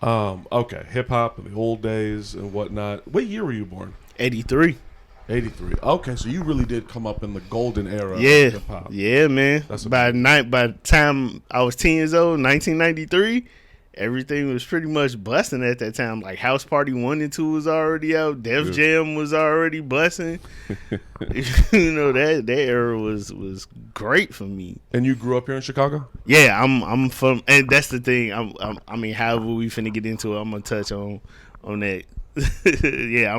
Okay, hip hop in the old days and whatnot. What year were you born? 83. 83. Okay, so you really did come up in the golden era of Yeah. hip hop. Yeah, man. That's By amazing. by the time I was 10 years old, 1993, everything was pretty much busting at that time. Like House Party 1 and 2 was already out. Def Yeah. Jam was already busting. That era was great for me. And you grew up here in Chicago? Yeah, I'm from, and that's the thing. I mean, however we finna get into it, I'm gonna touch on that. Yeah,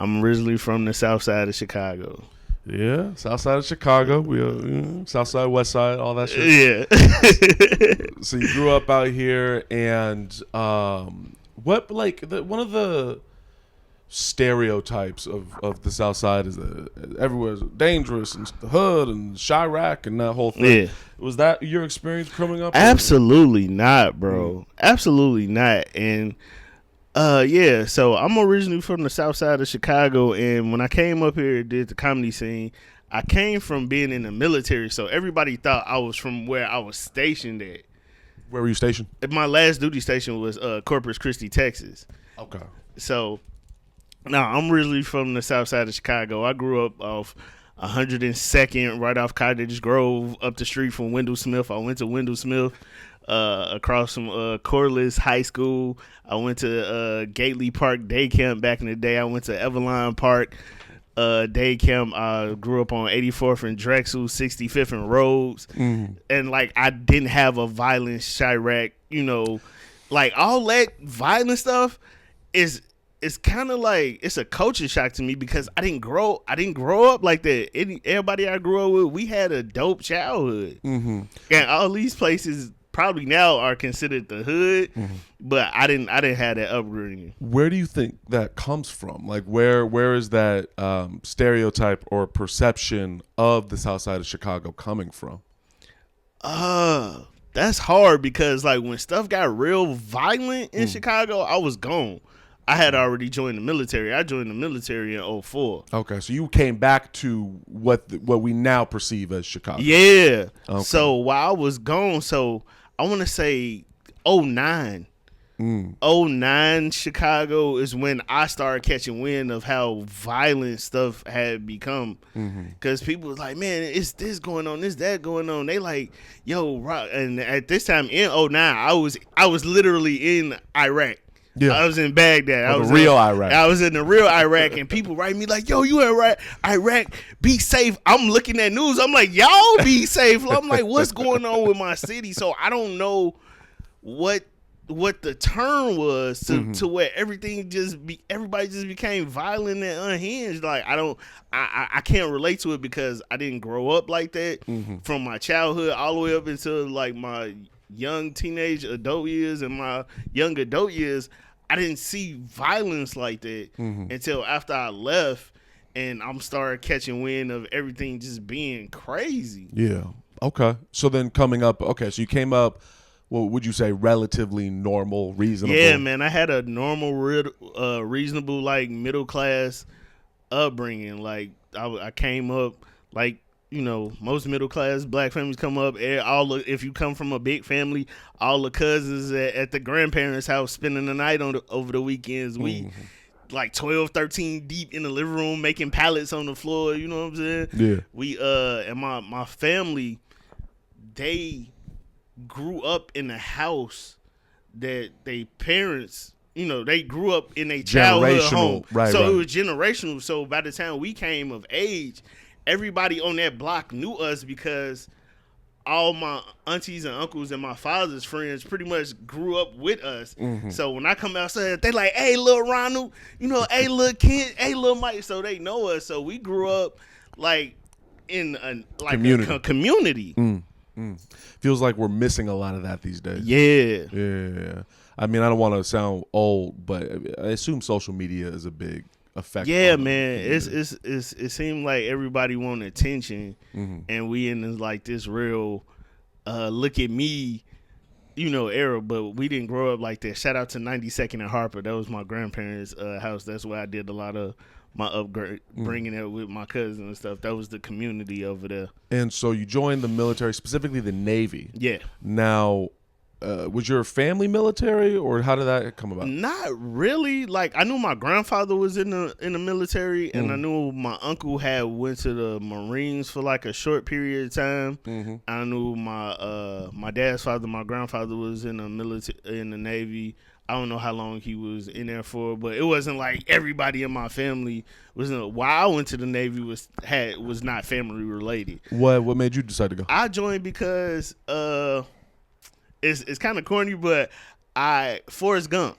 I'm originally from the South Side of Chicago. Yeah, south side of Chicago. We south side, west side, all that shit. Yeah. So you grew up out here, and what one of the stereotypes of the South Side is that everywhere's dangerous and the hood and Chirac and that whole thing. Yeah. Was that your experience growing up? Absolutely not, bro. Absolutely not. And yeah, so I'm originally from the South Side of Chicago, and when I came up here did the comedy scene, I came from being in the military, so everybody thought I was from where I was stationed at. Where were you stationed? My last duty station was Corpus Christi, Texas. Okay. So now I'm originally from the South Side of Chicago. I grew up off 102nd, right off Cottage Grove, up the street from Wendell Smith. I went to Wendell Smith. Across from Corliss High School. I went to Gately Park Day Camp back in the day. I went to Everline Park Day Camp. I grew up on 84th and Drexel, 65th and Rhodes. And like I didn't have a violent Chirac, like all that violent stuff is it's kind of like it's a culture shock to me because I didn't grow up like that. Everybody I grew up with, we had a dope childhood. And all these places probably now are considered the hood, but I didn't have that upbringing. Where do you think that comes from? Like where is that stereotype or perception of the South Side of Chicago coming from? That's hard because like when stuff got real violent in Chicago, I was gone. I had already joined the military. I joined the military in 2004. Okay, so you came back to what we now perceive as Chicago. Yeah. Okay. So while I was gone, so I want to say 2009. 2009 Chicago is when I started catching wind of how violent stuff had become. Because people was like, man, it's this going on, this that going on. They like, yo, rock. And at this time in 2009, I was literally in Iraq. Yeah. I was in Baghdad. I was real Iraq. I was in the real Iraq, and people write me like, "Yo, you in Iraq? Be safe." I'm looking at news. I'm like, "Y'all be safe." I'm like, "What's going on with my city?" So I don't know what the turn was to where everybody just became violent and unhinged. Like I can't relate to it because I didn't grow up like that from my childhood all the way up until like my young teenage adult years and my young adult years. I didn't see violence like that until after I left, and I'm started catching wind of everything just being crazy. Yeah. Okay. So then coming up, so you came up, what would you say, relatively normal, reasonable? Yeah, man, I had a normal, reasonable, like middle class upbringing. Like I came up like, most middle class black families come up. If you come from a big family, all the cousins at the grandparents' house spending the night over the weekends. We like 12, 13 deep in the living room making pallets on the floor. You know what I'm saying? Yeah. We and my family, they grew up in a house that they parents. They grew up in a childhood home. Right, so right. It was generational. So by the time we came of age, everybody on that block knew us because all my aunties and uncles and my father's friends pretty much grew up with us. So when I come outside, they like, "Hey, little Ronald," "Hey, little Kent," "Hey, little Mike." So they know us. So we grew up like in a community. Feels like we're missing a lot of that these days. Yeah. I mean, I don't want to sound old, but I assume social media is a big effect. Yeah, man. It seemed like everybody wanted attention, and we in like this real look at me, era. But we didn't grow up like that. Shout out to 92nd and Harper. That was my grandparents' house. That's where I did a lot of my upgrade, bringing it with my cousin and stuff. That was the community over there. And so you joined the military, specifically the Navy. Yeah. Now, was your family military, or how did that come about? Not really. Like, I knew my grandfather was in the military, and I knew my uncle had went to the Marines for like a short period of time. I knew my dad's father, my grandfather, was in the in the Navy. I don't know how long he was in there for, but it wasn't like everybody in my family was in. Why I went to the Navy was not family related. What made you decide to go? I joined because it's kind of corny, but Forrest Gump.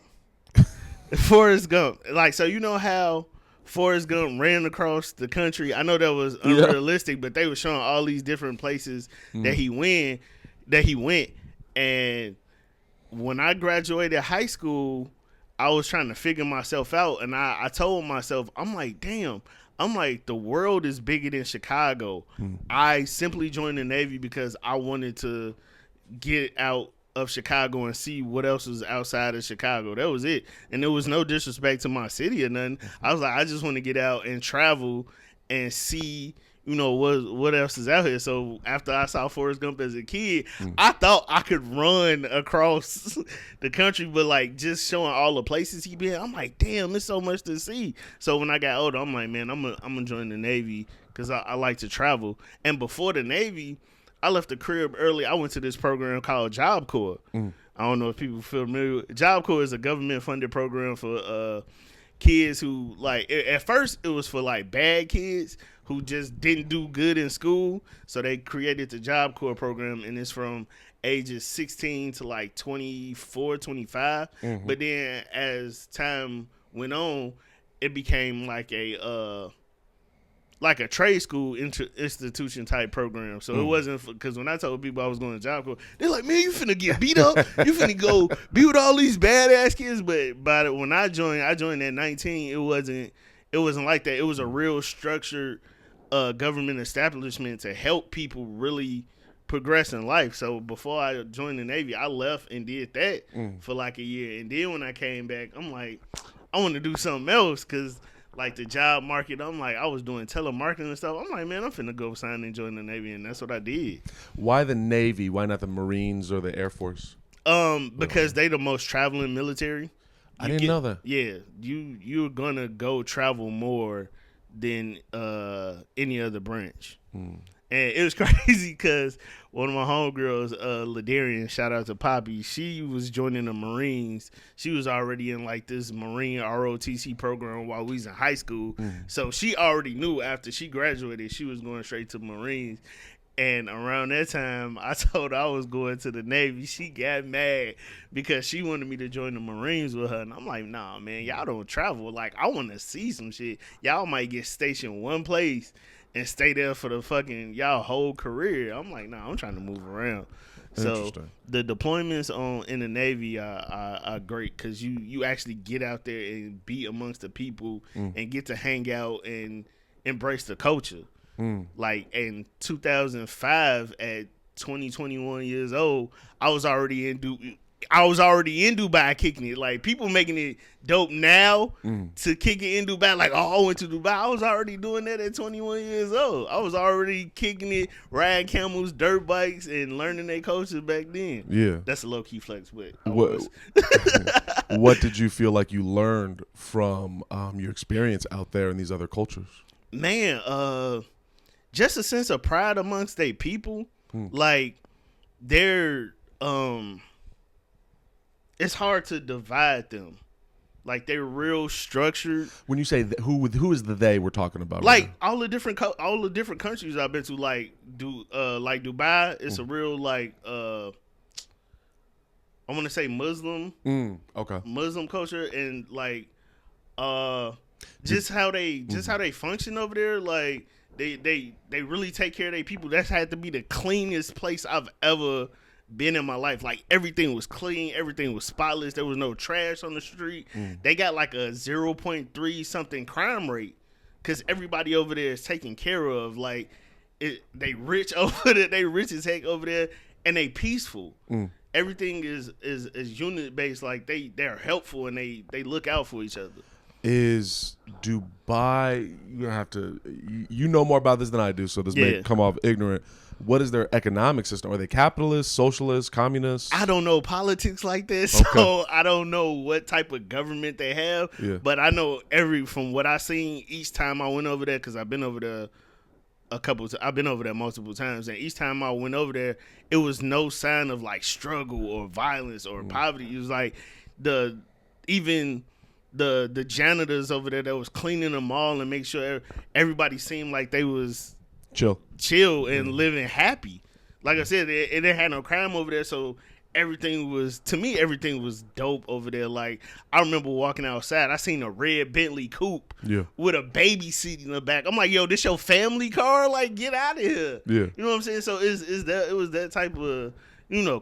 Forrest Gump. Like, so you know how Forrest Gump ran across the country? I know that was unrealistic, but they were showing all these different places that he went. And when I graduated high school, I was trying to figure myself out, and I told myself, I'm like, damn, the world is bigger than Chicago. I simply joined the Navy because I wanted to get out of Chicago and see what else was outside of Chicago. That was it. And there was no disrespect to my city or nothing. I was like, I just want to get out and travel and see, you know, what else is out here. So after I saw Forrest Gump as a kid, I thought I could run across the country, but like just showing all the places he been, I'm like, damn, there's so much to see. So when I got older, I'm like, man, I'm gonna join the Navy because I like to travel. And before the Navy, I left the crib early. I went to this program called Job Corps. I don't know if people feel familiar. Job Corps is a government-funded program for kids who, like, at first it was for, like, bad kids who just didn't do good in school. So they created the Job Corps program, and it's from ages 16 to, like, 24, 25. But then as time went on, it became like a trade school institution type program. So it wasn't, because when I told people I was going to Job Corps, they're like, man, you finna get beat up. You finna go be with all these badass kids. But when I joined at 19, it wasn't like that. It was a real structured government establishment to help people really progress in life. So before I joined the Navy, I left and did that for like a year. And then when I came back, I'm like, I want to do something else, because like the job market, I was doing telemarketing and stuff. I'm like, man, I'm finna go sign and join the Navy, and that's what I did. Why the Navy? Why not the Marines or the Air Force? Because they the most traveling military. I didn't know that. Yeah, you're gonna go travel more than any other branch. And it was crazy because one of my homegirls, Ladarian, shout out to Poppy, she was joining the Marines. She was already in like this Marine ROTC program while we was in high school. So she already knew after she graduated, she was going straight to Marines. And around that time, I told her I was going to the Navy. She got mad because she wanted me to join the Marines with her. And I'm like, nah, man, y'all don't travel. Like, I want to see some shit. Y'all might get stationed one place and stay there for the fucking y'all whole career. I'm like, nah, I'm trying to move around. So the deployments in the Navy are great because you actually get out there and be amongst the people and get to hang out and embrace the culture. Like in 2005, at 21 years old, I was already in Dubai kicking it. Like, people making it dope now to kick it in Dubai. Like, oh, I went to Dubai. I was already doing that at 21 years old. I was already kicking it, riding camels, dirt bikes, and learning their culture back then. Yeah. That's a low-key flex, but what did you feel like you learned from your experience out there in these other cultures? Man, just a sense of pride amongst their people. Like, they're it's hard to divide them. Like, they're real structured. When you say who is the they we're talking about? Like, right, all the different countries I've been to, like Dubai, it's a real like I want to say Muslim. Okay. Muslim culture, and like just how they function over there. Like, they really take care of their people. That's had to be the cleanest place I've ever been in my life. Like, everything was clean, everything was spotless, there was no trash on the street. They got like a 0.3 something crime rate because everybody over there is taken care of. Like, they rich over there, they rich as heck over there, and they peaceful. Everything is unit based. Like, they're helpful and they look out for each other. Is Dubai, you're gonna have to, you know more about this than I do, so this may come off ignorant. what is their economic system? Are they capitalist, socialist, communist? I don't know politics like this, so I don't know what type of government they have. Yeah. But I know from what I seen each time I went over there, because I've been over there I've been over there multiple times, and each time I went over there, it was no sign of like struggle or violence or poverty. It was like even the janitors over there that was cleaning the mall and make sure everybody seemed like they was chill and living happy. Like I said, it didn't have no crime over there, so everything was dope over there. Like, I remember walking outside, I seen a red Bentley coupe with a baby seat in the back. I'm like, yo, this your family car? Like, get out of here. Yeah. You know what I'm saying? So it was that type of,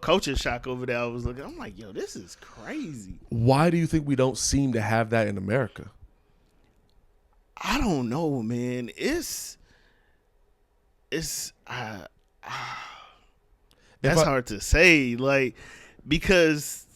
culture shock over there. I was looking, I'm like, yo, this is crazy. Why do you think we don't seem to have that in America? I don't know, man. That's hard to say, like, because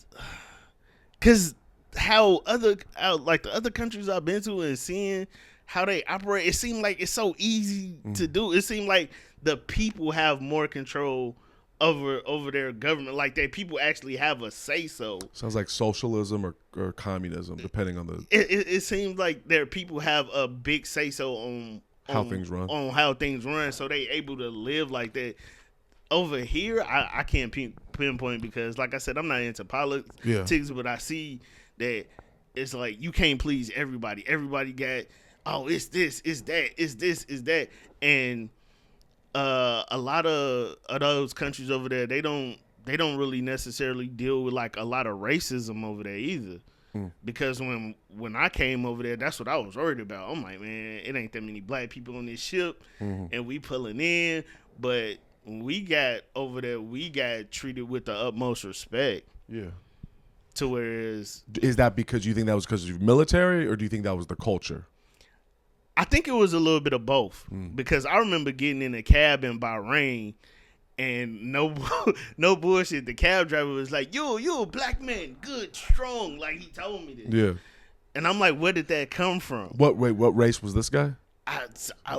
how like the other countries I've been to and seeing how they operate, it seemed like it's so easy to do. It seemed like the people have more control over their government, like that people actually have a say so. Sounds like socialism or communism, depending on the. It seems like their people have a big say so on how things run, so they able to live like that. Over here, I can't pinpoint because, like I said, I'm not into politics, but I see that it's like you can't please everybody. Everybody got, it's this, it's that, it's this, it's that, and a lot of those countries over there, they don't really necessarily deal with like a lot of racism over there either. Because when I came over there, that's what I was worried about. I'm like, man, it ain't that many black people on this ship, and we pulling in, but when we got over there, we got treated with the utmost respect. Yeah. To whereas, is that because you think that was because of your military, or do you think that was the culture? I think it was a little bit of both. Because I remember getting in a cab in Bahrain, and no bullshit. The cab driver was like, "You a black man, good, strong." Like, he told me this. Yeah. And I'm like, where did that come from? What race was this guy?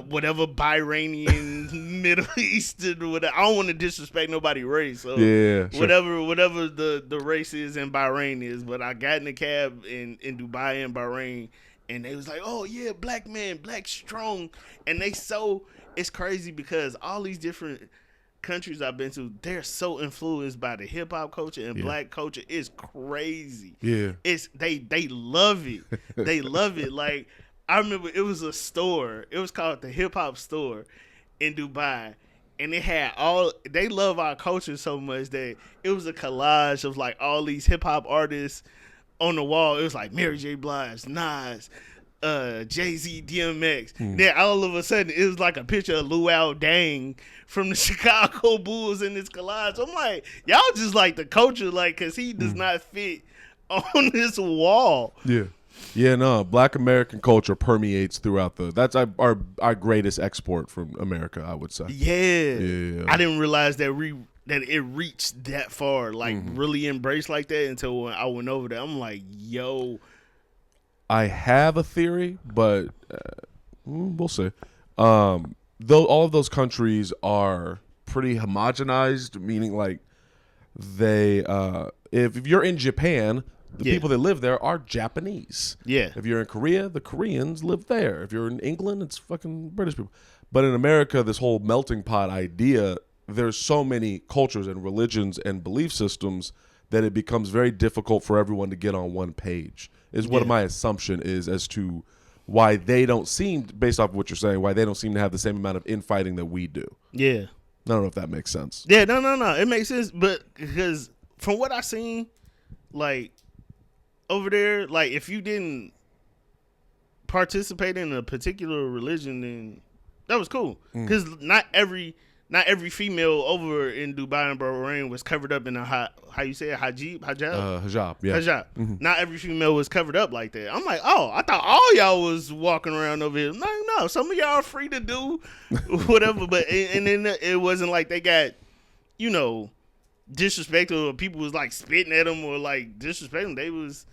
Whatever Bahrainian, Middle Eastern, whatever. I don't want to disrespect nobody's race. So yeah, sure. whatever the race is in Bahrain is. But I got in the cab in Dubai and Bahrain, and they was like, "Oh yeah, black man, black strong," and it's crazy because all these different countries I've been to, they're so influenced by the hip hop culture and black culture. It's crazy. Yeah, they love it. They love it. Like, I remember it was a store. It was called the Hip Hop Store in Dubai. And it had they love our culture so much that it was a collage of like all these hip hop artists on the wall. It was like Mary J. Blige, Nas, Jay-Z, DMX. Then all of a sudden it was like a picture of Luau Dang from the Chicago Bulls in this collage. I'm like, y'all just like the culture, like, cause he does not fit on this wall. Yeah. Yeah, no, black American culture permeates throughout that's our greatest export from America, I would say. Yeah. I didn't realize that it reached that far, like really embraced like that until when I went over there. I'm like, yo. I have a theory, but we'll see. Though all of those countries are pretty homogenized, meaning like they, if you're in Japan, the people that live there are Japanese. Yeah. If you're in Korea, the Koreans live there. If you're in England, it's fucking British people. But in America, this whole melting pot idea, there's so many cultures and religions and belief systems that it becomes very difficult for everyone to get on one page, is what my assumption is as to why they don't seem, based off of what you're saying, why they don't seem to have the same amount of infighting that we do. Yeah. I don't know if that makes sense. Yeah, no. It makes sense. But because from what I seen, like, over there, like, if you didn't participate in a particular religion, then that was cool. Because not every female over in Dubai and Bahrain was covered up in a how you say it, hijab? Hijab, yeah. Hijab. Not every female was covered up like that. I'm like, oh, I thought all y'all was walking around over here. Like, no, some of y'all are free to do whatever. But and then it wasn't like they got, disrespectful, or people was like spitting at them or like disrespecting. They was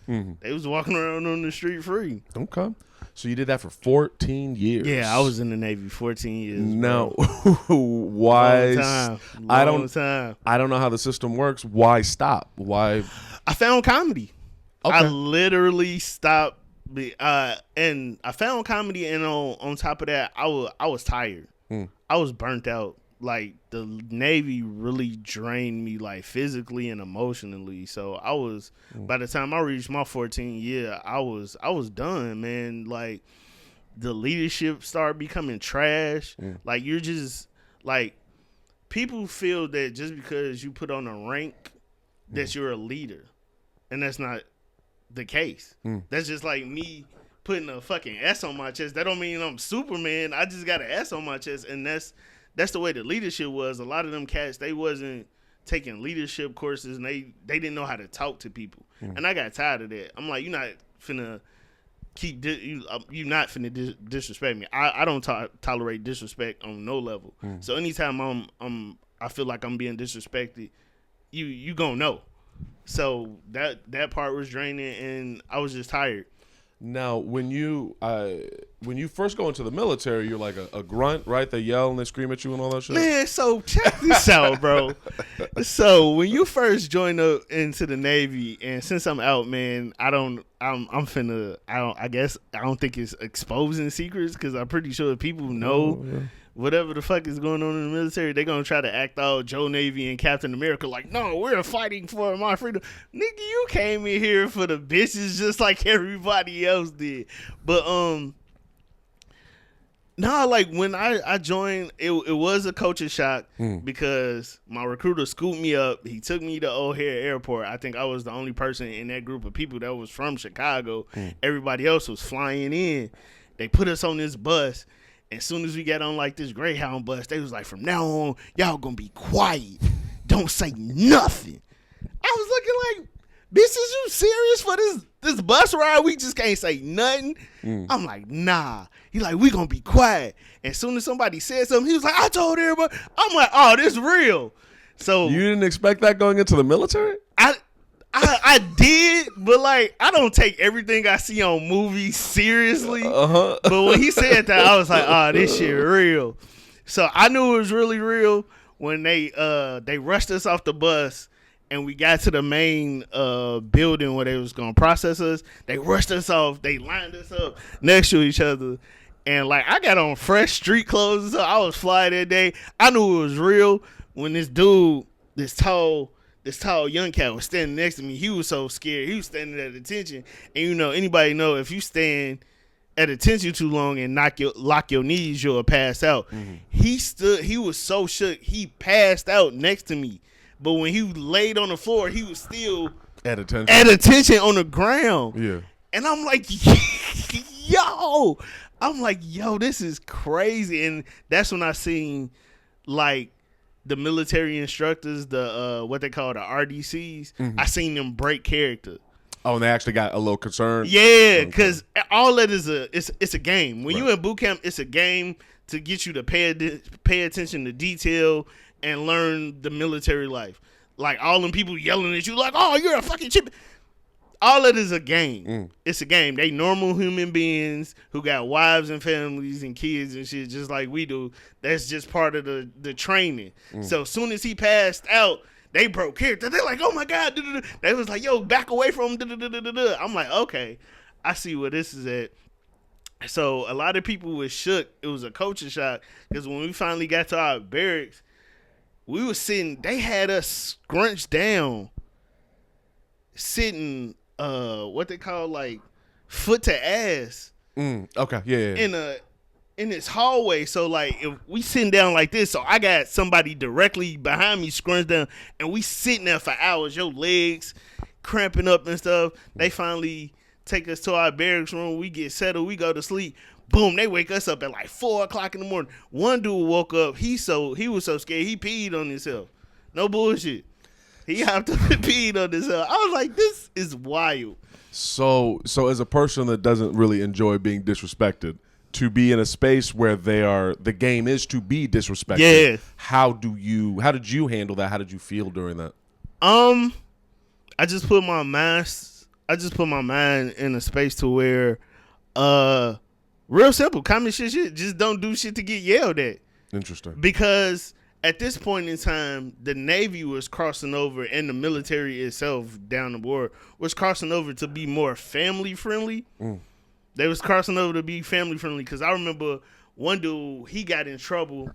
walking around on the street free. Okay. So you did that for 14 years. Yeah, I was in the Navy 14 years. No, Bro. why? Long time. I don't know how the system works. Why stop? Why? I found comedy. Okay. I literally stopped, and I found comedy, and on top of that, I was tired. I was burnt out. Like, the Navy really drained me, like, physically and emotionally. So I was, by the time I reached my 14th year, I was done, man. Like, the leadership started becoming trash. Like, you're just, like, people feel that just because you put on a rank that you're a leader. And that's not the case. That's just like me putting a fucking S on my chest. That don't mean I'm Superman. I just got an S on my chest, and that's the way the leadership was. A lot of them cats, they wasn't taking leadership courses, and they didn't know how to talk to people. And I got tired of that. I'm like, you're not finna you not finna disrespect me. I don't tolerate disrespect on no level. So anytime I feel like I'm being disrespected, you gonna know. So that part was draining, and I was just tired. Now, when you first go into the military, you're like a grunt, right? They yell and they scream at you and all that shit. Man, so check this out, bro. So when you first join up into the Navy, and since I'm out, man, I don't think it's exposing secrets, because I'm pretty sure people know whatever the fuck is going on in the military, they're going to try to act out Joe Navy and Captain America like, no, we're fighting for my freedom. Nigga, you came in here for the bitches just like everybody else did. But, no, like when I joined, it was a culture shock because my recruiter scooped me up. He took me to O'Hare Airport. I think I was the only person in that group of people that was from Chicago. Everybody else was flying in. They put us on this bus. As soon as we got on like this Greyhound bus, they was like, from now on, y'all gonna be quiet. Don't say nothing. I was looking like, bitch, is you serious for this bus ride? We just can't say nothing. I'm like, nah. He like, we gonna be quiet. As soon as somebody said something, he was like, I told everybody. I'm like, oh, this real. So you didn't expect that going into the military? I did, but like, I don't take everything I see on movies seriously. But when he said that, I was like, oh, this shit real. So I knew it was really real when they rushed us off the bus and we got to the main building where they was gonna process us. They rushed us off. They lined us up next to each other. And like, I got on fresh street clothes and stuff. I was fly that day. I knew it was real when this dude, this tall young cat was standing next to me. He was so scared. He was standing at attention. And you know, anybody know if you stand at attention too long and lock your knees, you'll pass out. He was so shook. He passed out next to me. But when he laid on the floor, he was still at attention on the ground. Yeah. And I'm like, yo, this is crazy. And that's when I seen like the military instructors, the what they call the RDCs, I seen them break character. Oh, and they actually got a little concerned? Yeah, because all that is it's a game. When you in boot camp, it's a game to get you to pay attention to detail and learn the military life. Like all them people yelling at you like, oh, you're a fucking chip. All that is a game. It's a game. They normal human beings who got wives and families and kids and shit just like we do. That's just part of the training. So as soon as he passed out, they broke character. They're like, oh my God. They was like, yo, back away from him. I'm like, okay, I see where this is at. So a lot of people were shook. It was a culture shock because when we finally got to our barracks, we were sitting, they had us scrunched down, sitting what they call like foot to ass. Okay, yeah. In this hallway. So like if we sitting down like this, so I got somebody directly behind me scrunched down, and we sitting there for hours, your legs cramping up and stuff. They finally take us to our barracks room. We get settled. We go to sleep. Boom, they wake us up at like 4 o'clock in the morning. One dude woke up. He was so scared he peed on himself. No bullshit. He hopped up and peed on himself. I was like, this is wild. So as a person that doesn't really enjoy being disrespected, to be in a space where the game is to be disrespected. Yeah. How did you handle that? How did you feel during that? I just put my mind in a space to where Real simple. Common shit. Just don't do shit to get yelled at. Interesting. Because at this point in time, the Navy was crossing over, and the military itself down the board was crossing over to be more family friendly. They was crossing over to be family friendly. Because I remember one dude, he got in trouble,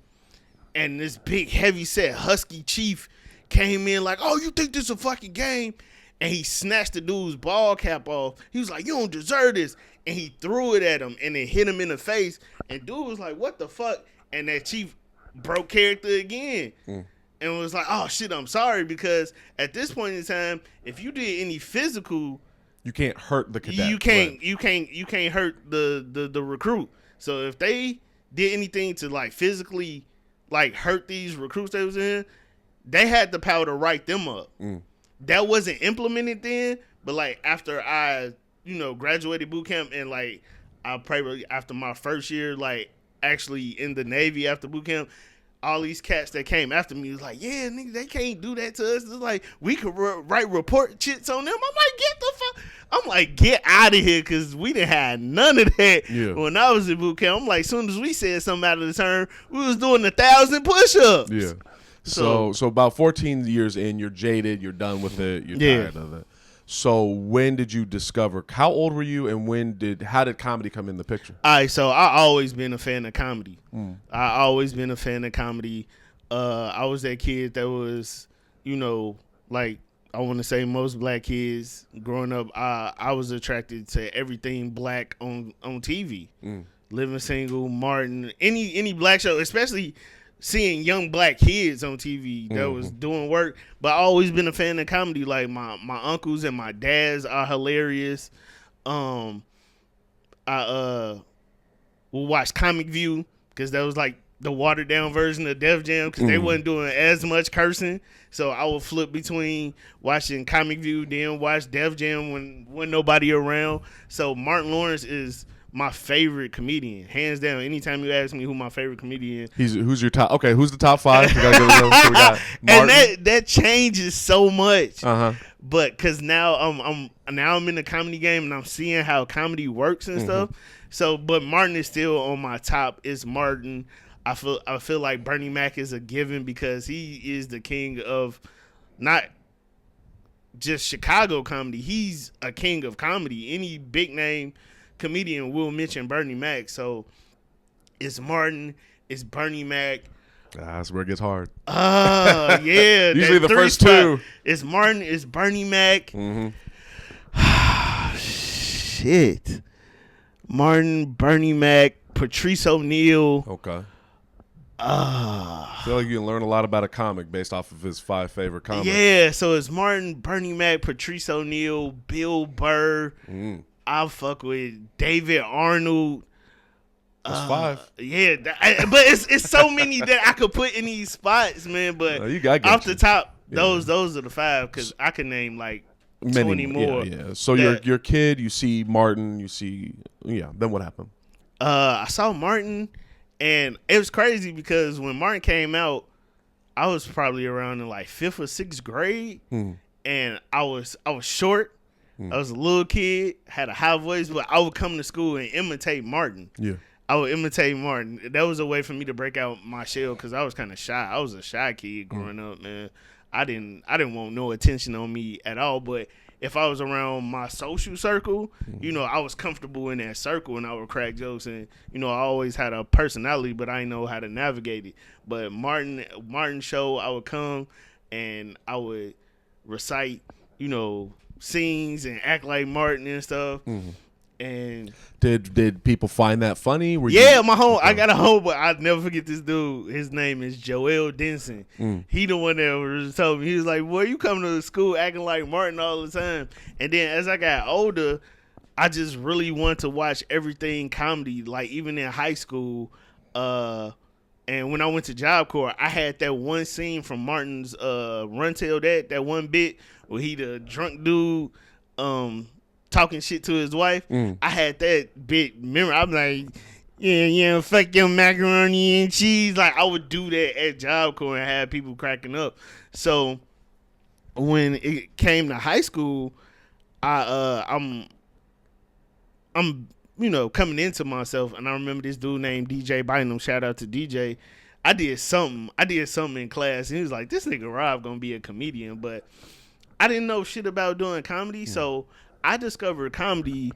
and this big heavy set husky chief came in like, "Oh, you think this is a fucking game?" And he snatched the dude's ball cap off. He was like, "You don't deserve this." And he threw it at him and it hit him in the face. And dude was like, "What the fuck?" And that chief broke character again. And was like, "Oh shit, I'm sorry." Because at this point in time, if you did any physical, you can't hurt the cadet. You can't hurt the recruit. So if they did anything to like physically like hurt these recruits they was in, they had the power to write them up. That wasn't implemented then, but like after I, graduated boot camp and like I probably after my first year, like actually in the Navy after boot camp, all these cats that came after me was like, "Yeah, nigga, they can't do that to us. It's like we could write report chits on them." I'm like, "Get the fuck!" I'm like, "Get out of here," because we didn't have none of that when I was in boot camp. I'm like, as soon as we said something out of the turn, we was doing 1,000 push-ups. Yeah. So about 14 years in, you're jaded, you're done with it, you're tired of it. So when did you discover? How old were you, and how did comedy come in the picture? All right, so I always been a fan of comedy. I always been a fan of comedy. I was that kid that was, like I want to say most black kids growing up. I was attracted to everything black on TV. Living Single, Martin, any black show, especially seeing young black kids on TV that was doing work. But I always been a fan of comedy. Like my uncles and my dads are hilarious. I will watch Comic View because that was like the watered down version of Def Jam because they wasn't doing as much cursing. So I would flip between watching Comic View, then watch Def Jam when nobody around. So Martin Lawrence is my favorite comedian, hands down. Anytime you ask me who my favorite comedian is, who's your top? Okay, who's the top 5? We got and that changes so much. But because now I'm in the comedy game and I'm seeing how comedy works and stuff. So, but Martin is still on my top. It's Martin. I feel like Bernie Mac is a given because he is the king of not just Chicago comedy. He's a king of comedy. Any big name comedian will mention Bernie Mac. So it's Martin, it's Bernie Mac. That's where it gets hard. Yeah. Usually the first two. It's Martin, it's Bernie Mac. Shit. Martin, Bernie Mac, Patrice O'Neal. Okay. I feel like you can learn a lot about a comic based off of his 5 favorite comics. Yeah, so it's Martin, Bernie Mac, Patrice O'Neal, Bill Burr. I'll fuck with David Arnold. That's 5. Yeah, but it's so many that I could put in these spots, man. But the top, those are the 5 because I can name like 20 more. Yeah. So your kid, you see Martin, then what happened? I saw Martin, and it was crazy because when Martin came out, I was probably around in like 5th or 6th grade, and I was short. I was a little kid, had a high voice, but I would come to school and imitate Martin. Yeah. I would imitate Martin. That was a way for me to break out my shell because I was kind of shy. I was a shy kid growing up, man. I didn't want no attention on me at all. But if I was around my social circle, I was comfortable in that circle and I would crack jokes. And I always had a personality, but I didn't know how to navigate it. But Martin show, I would come and I would recite, scenes and act like Martin and stuff. And did people find that funny? I got a home, but I'll never forget this dude. His name is Joel Denson. He the one that was told me, he was like, "Boy, you come to school acting like Martin all the time." And then as I got older, I just really wanted to watch everything comedy, like even in high school. And when I went to Job Corps, I had that one scene from Martin's Run Tell that one bit where he the drunk dude talking shit to his wife. I had that bit memory. I'm like, yeah, fuck your macaroni and cheese. Like I would do that at Job Corps and have people cracking up. So when it came to high school, I'm coming into myself. And I remember this dude named DJ Bynum. Shout out to DJ. I did something in class, and he was like, "This nigga Rob gonna be a comedian," but I didn't know shit about doing comedy, so I discovered comedy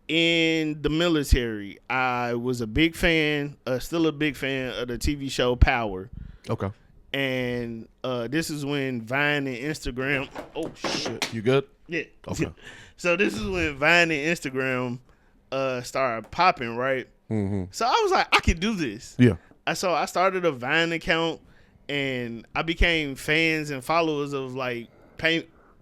in the military. I was a big fan, still a big fan of the TV show Power. Okay. And this is when Vine and Instagram. Oh shit! You good? Yeah. Okay. So this is when Vine and Instagram started popping, right? Mm-hmm. So I was like, I could do this. Yeah. So I started a Vine account, and I became fans and followers of like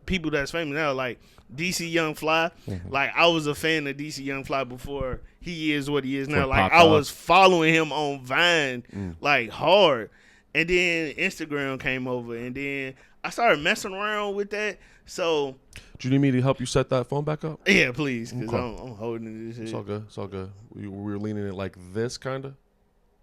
people that's famous now, like DC Young Fly. Mm-hmm. Like I was a fan of DC Young Fly before he is what he is now. For Like Pop I was following him on Vine like hard. And then Instagram came over, and then I started messing around with that. So, do you need me to help you set that phone back up? yeah, please, because Okay. I'm holding this shit. It's all good. It's all good. We were leaning it like this, kind of.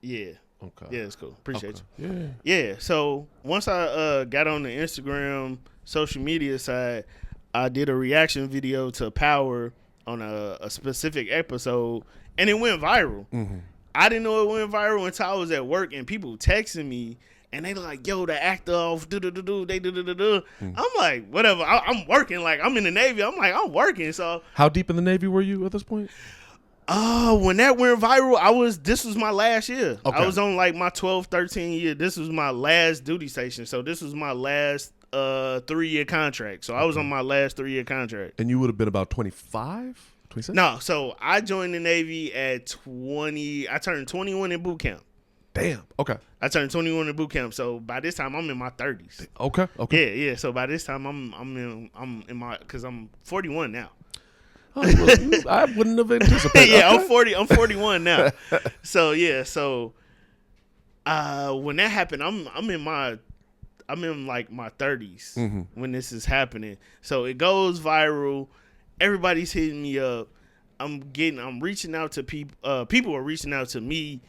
Yeah. Okay. Yeah, it's cool. Appreciate you. you. Yeah. So once I got on the Instagram social media side, I did a reaction video to Power on a specific episode, and it went viral. Mm-hmm. I didn't know it went viral until I was at work, and people texting me, and they like, "Yo, the actor off, they I'm like, whatever. I'm working. Like I'm in the Navy. I'm like, I'm working. So how deep in the Navy were you at this point? When that went viral, this was my last year. Okay. I was on like my 12, 13 year. This was my last duty station. So this was my last 3-year contract. So I was on my last 3-year contract. And you would have been about 25? 26? No, so I joined the Navy at 20. I turned 21 in boot camp. Damn. Okay. I turned 21 in boot camp. So by this time, I'm in my 30s. Okay. Yeah. So by this time, I'm in my, because I'm 41 now. Oh, well, I wouldn't have anticipated. Yeah, okay. I'm 41 now. So yeah, when that happened, I'm in like my 30s when this is happening. So it goes viral. Everybody's hitting me up. I'm reaching out to people. People are reaching out to me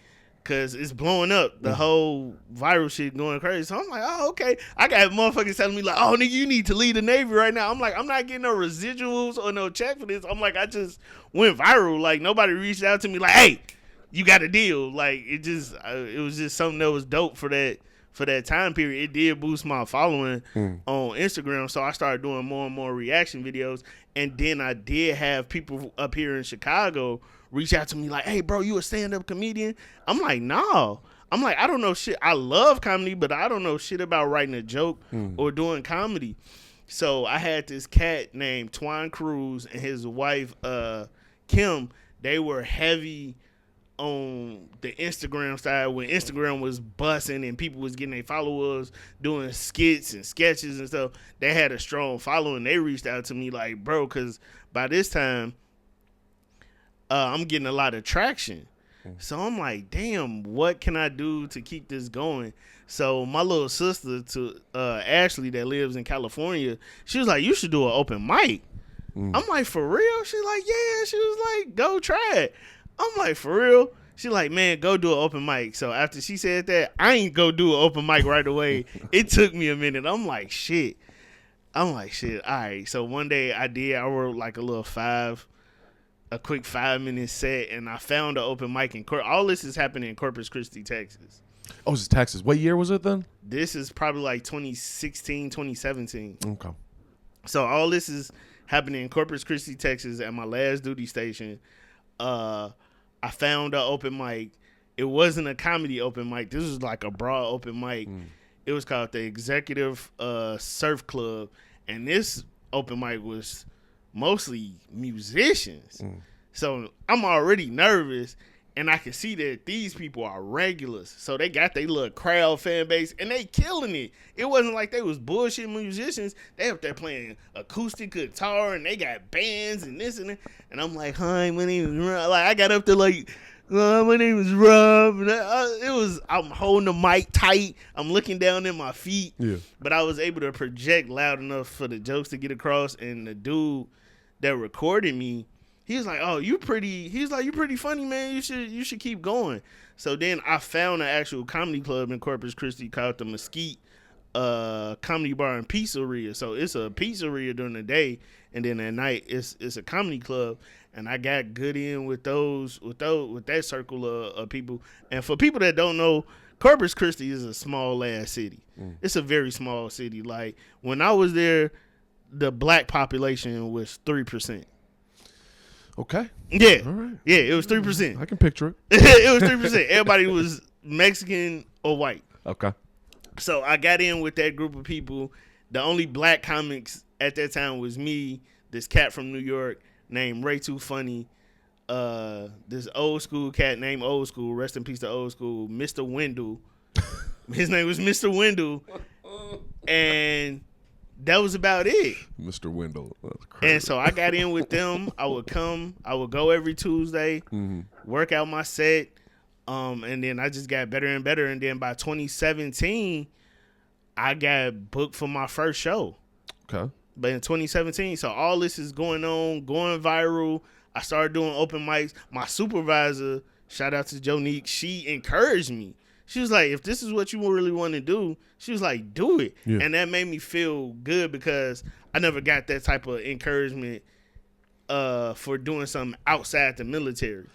because it's blowing up. The whole viral shit going crazy. So I'm like, oh, okay. I got motherfuckers telling me like, oh, nigga, you need to leave the Navy right now. I'm like, I'm not getting no residuals or no check for this. I'm like, I just went viral. Like nobody reached out to me like, hey, you got a deal. Like it was just something that was dope for that time period. It did boost my following on Instagram. So I started doing more and more reaction videos. And then I did have people up here in Chicago reach out to me like, hey, bro, you a stand-up comedian? I'm like, no. I'm like, I don't know shit. I love comedy, but I don't know shit about writing a joke or doing comedy. So I had this cat named Twine Cruz and his wife, Kim. They were heavy on the Instagram side when Instagram was busting and people was getting their followers doing skits and sketches and stuff. They had a strong following. They reached out to me like, bro, because by this time, I'm getting a lot of traction. So I'm like, damn, what can I do to keep this going? So my little sister, to Ashley, that lives in California, she was like, you should do an open mic. I'm like, for real? She's like, yeah. She was like, go try it. I'm like, for real? She like, man, go do an open mic. So after she said that, I ain't go do an open mic right away. It took me a minute. I'm like, shit. All right. So one day I wrote like a quick 5-minute set, and I found an open mic in all this is happening in Corpus Christi, Texas. Oh, this is Texas. What year was it then? This is probably like 2016, 2017. Okay. So all this is happening in Corpus Christi, Texas at my last duty station. I found an open mic. It wasn't a comedy open mic. This was like a broad open mic. It was called the Executive Surf Club. And this open mic was mostly musicians. So I'm already nervous. And I can see that these people are regulars. So they got their little crowd fan base, and they killing it. It wasn't like they was bullshit musicians. They up there playing acoustic guitar, and they got bands and this and that. And I'm like, hi, my name is Rob. Like, I got up there like, my name is Rob. And I'm holding the mic tight. I'm looking down at my feet. Yeah. But I was able to project loud enough for the jokes to get across. And the dude that recorded me, he was like, oh, you pretty funny, man. You should keep going. So then I found an actual comedy club in Corpus Christi called the Mesquite comedy bar and pizzeria. So it's a pizzeria during the day, and then at night it's a comedy club. And I got good in with that circle of people. And for people that don't know, Corpus Christi is a small ass city. It's a very small city. Like when I was there, the black population was 3%. Okay. Yeah. All right. Yeah, it was 3%. I can picture it. It was 3%. Everybody was Mexican or white. Okay. So I got in with that group of people. The only black comics at that time was me, this cat from New York named Ray Too Funny, this old school cat named Old School, rest in peace to Old School, Mr. Wendell. His name was Mr. Wendell. And that was about it. Mr. Wendell. That's crazy. And so I got in with them. I would go every Tuesday, work out my set. And then I just got better and better. And then by 2017, I got booked for my first show. Okay. But in 2017, so all this is going on, going viral. I started doing open mics. My supervisor, shout out to Jonique, she encouraged me. She was like, if this is what you really want to do, she was like, do it. Yeah. And that made me feel good because I never got that type of encouragement for doing something outside the military.